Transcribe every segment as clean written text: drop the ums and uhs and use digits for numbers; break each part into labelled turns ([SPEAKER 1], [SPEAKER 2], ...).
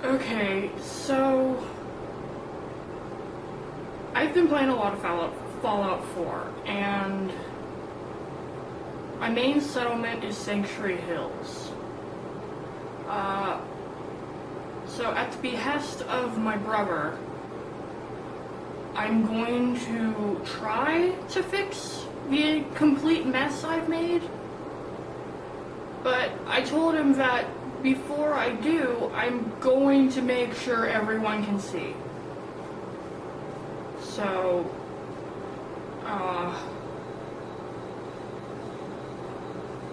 [SPEAKER 1] Okay, so I've been playing a lot of Fallout 4, and my main settlement is Sanctuary Hills. So at the behest of my brother, I'm going to try to fix the complete mess I've made. But I told him that before I do, I'm going to make sure everyone can see. So,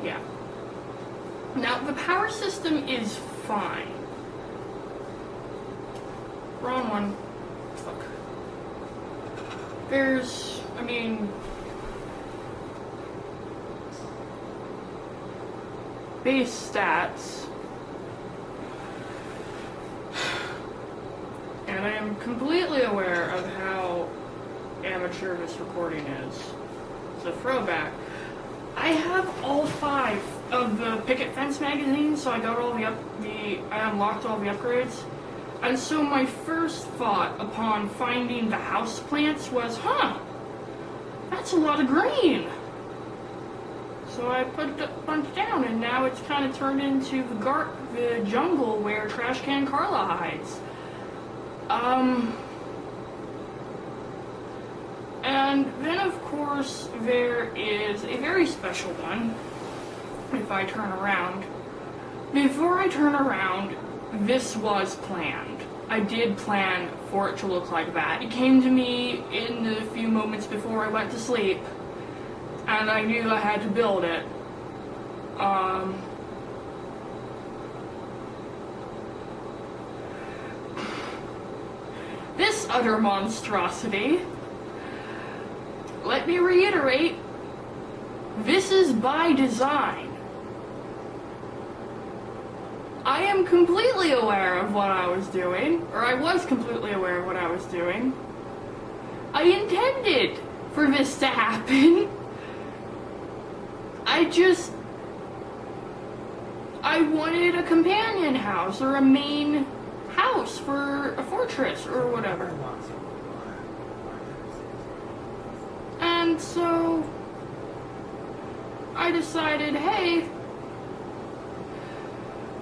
[SPEAKER 1] yeah. Now, the power system is fine. Wrong one. Fuck. Base stats. And I am completely aware of how amateur this recording is. It's a throwback. I have all 5 of the Picket Fence magazines, so I got all I unlocked all the upgrades. And so my first thought upon finding the house plants was, that's a lot of green. So I put a bunch down, and now it's kind of turned into the jungle where Trash Can Carla hides. And then of course there is a very special one, if I turn around. Before I turn around, this was planned. I did plan for it to look like that. It came to me in the few moments before I went to sleep, and I knew I had to build it. This utter monstrosity, let me reiterate, this is by design. I am completely aware of what I was doing, or I was completely aware of what I was doing. I intended for this to happen. I wanted a companion house, or a main house for a fortress, or whatever. And so, I decided, hey,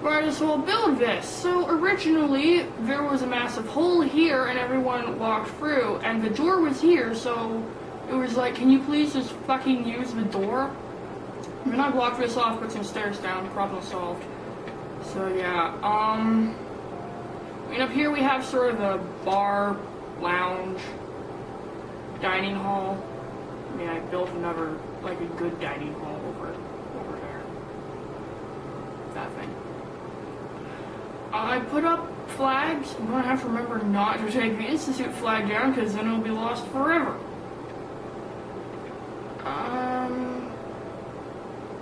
[SPEAKER 1] might as well build this. So originally, there was a massive hole here, and everyone walked through, and the door was here, so it was like, can you please just fucking use the door? And then I blocked this off, put some stairs down, problem solved. So yeah, up here we have sort of a bar, lounge, dining hall. I built another, like a good dining hall over there. That thing. I put up flags. I'm gonna have to remember not to take the Institute flag down, because then it'll be lost forever.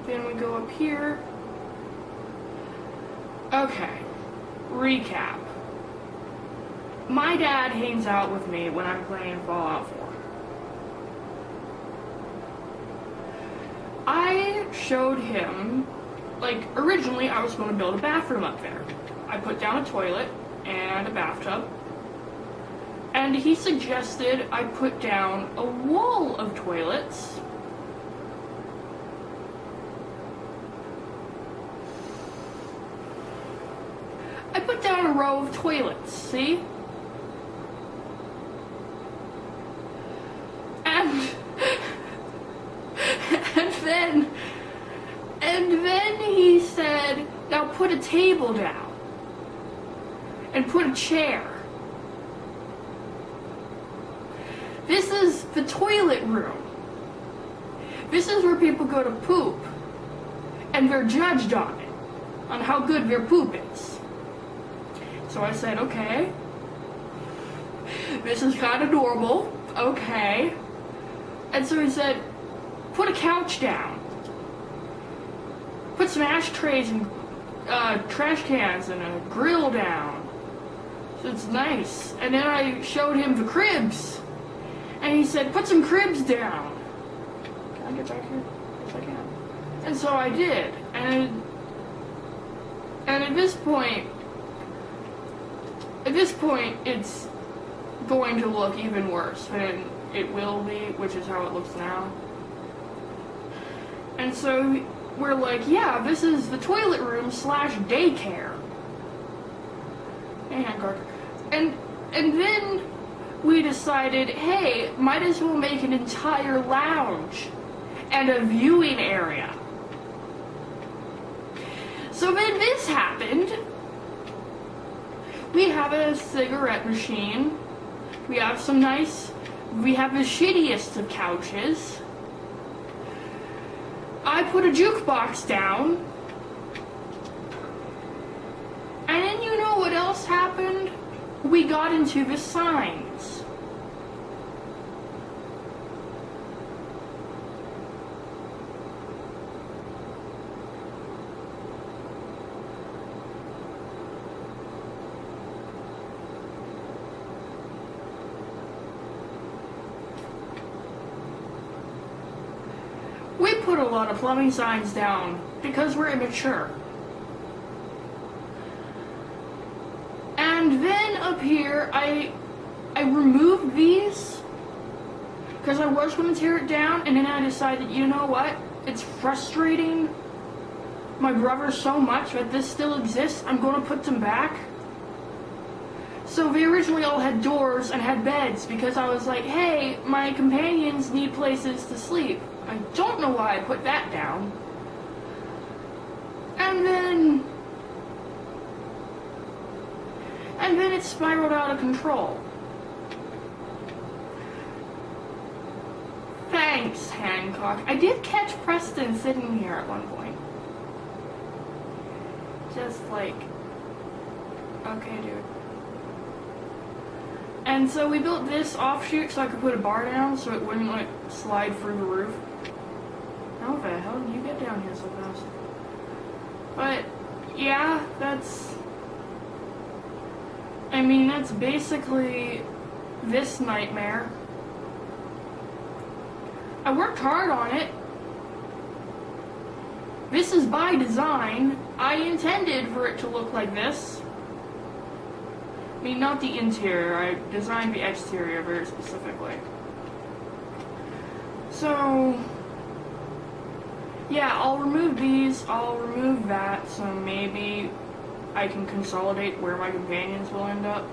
[SPEAKER 1] Then we go up here. Okay, recap. My dad hangs out with me when I'm playing Fallout 4. I showed him, originally I was going to build a bathroom up there. I put down a toilet and a bathtub, and he suggested I put down a wall of toilets. I put down a row of toilets, see? And then he said, now put a table down and put a chair. This is the toilet room. This is where people go to poop, and they're judged on it, on how good their poop is. So I said, okay, this is kind of normal, okay. And so he said, put a couch down. Put some ashtrays and trash cans and a grill down. So it's nice. And then I showed him the cribs. And he said, put some cribs down. Can I get back here? Yes, I can. And so I did. And at this point, at this point, it's going to look even worse than it will be, which is how it looks now. And so we're like, yeah, this is the toilet room / daycare. And then we decided, hey, might as well make an entire lounge and a viewing area. So then this happened. We have a cigarette machine. We have the shittiest of couches. I put a jukebox down. And then you know what else happened? We got into the signs. We put a lot of plumbing signs down because we're immature. And then up here, I removed these because I was going to tear it down, and then I decided, you know what? It's frustrating my brother so much that this still exists. I'm going to put them back. So they originally all had doors and had beds because I was like, hey, my companions need places to sleep. I don't know why I put that down. And then it spiraled out of control. Thanks, Hancock. I did catch Preston sitting here at one point. Just like, okay, dude. And so we built this offshoot so I could put a bar down so it wouldn't like slide through the roof. How the hell did you get down here so fast? But yeah, that's basically this nightmare. I worked hard on it. This is by design. I intended for it to look like this. I mean, not the interior. I designed the exterior very specifically. So, yeah, I'll remove these. I'll remove that. So maybe I can consolidate where my companions will end up.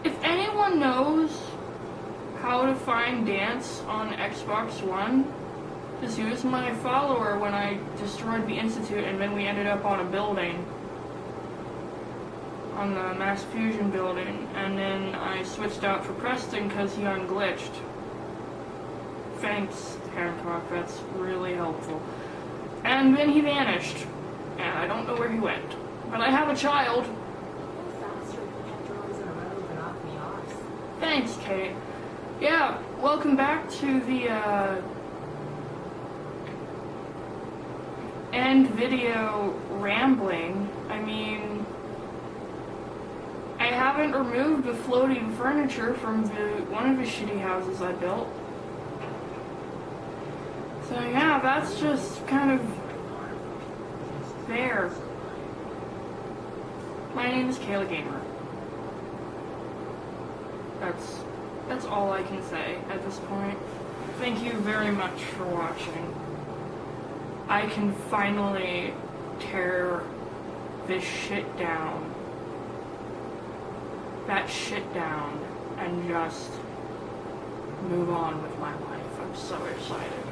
[SPEAKER 1] If anyone knows how to find Dance on Xbox One, just use my follower when I destroyed the Institute and then we ended up on a building. On the Mass Fusion building, and then I switched out for Preston because he unglitched. Thanks, Hancock, that's really helpful. And then he vanished, and I don't know where he went. But I have a child. Thanks, Kate. Yeah, welcome back to the end video rambling. I mean, I haven't removed the floating furniture from one of the shitty houses I built. So yeah, that's just kind of there. My name is Kayla Gamer. That's all I can say at this point. Thank you very much for watching. I can finally tear this shit down. That shit down and just move on with my life. I'm so excited.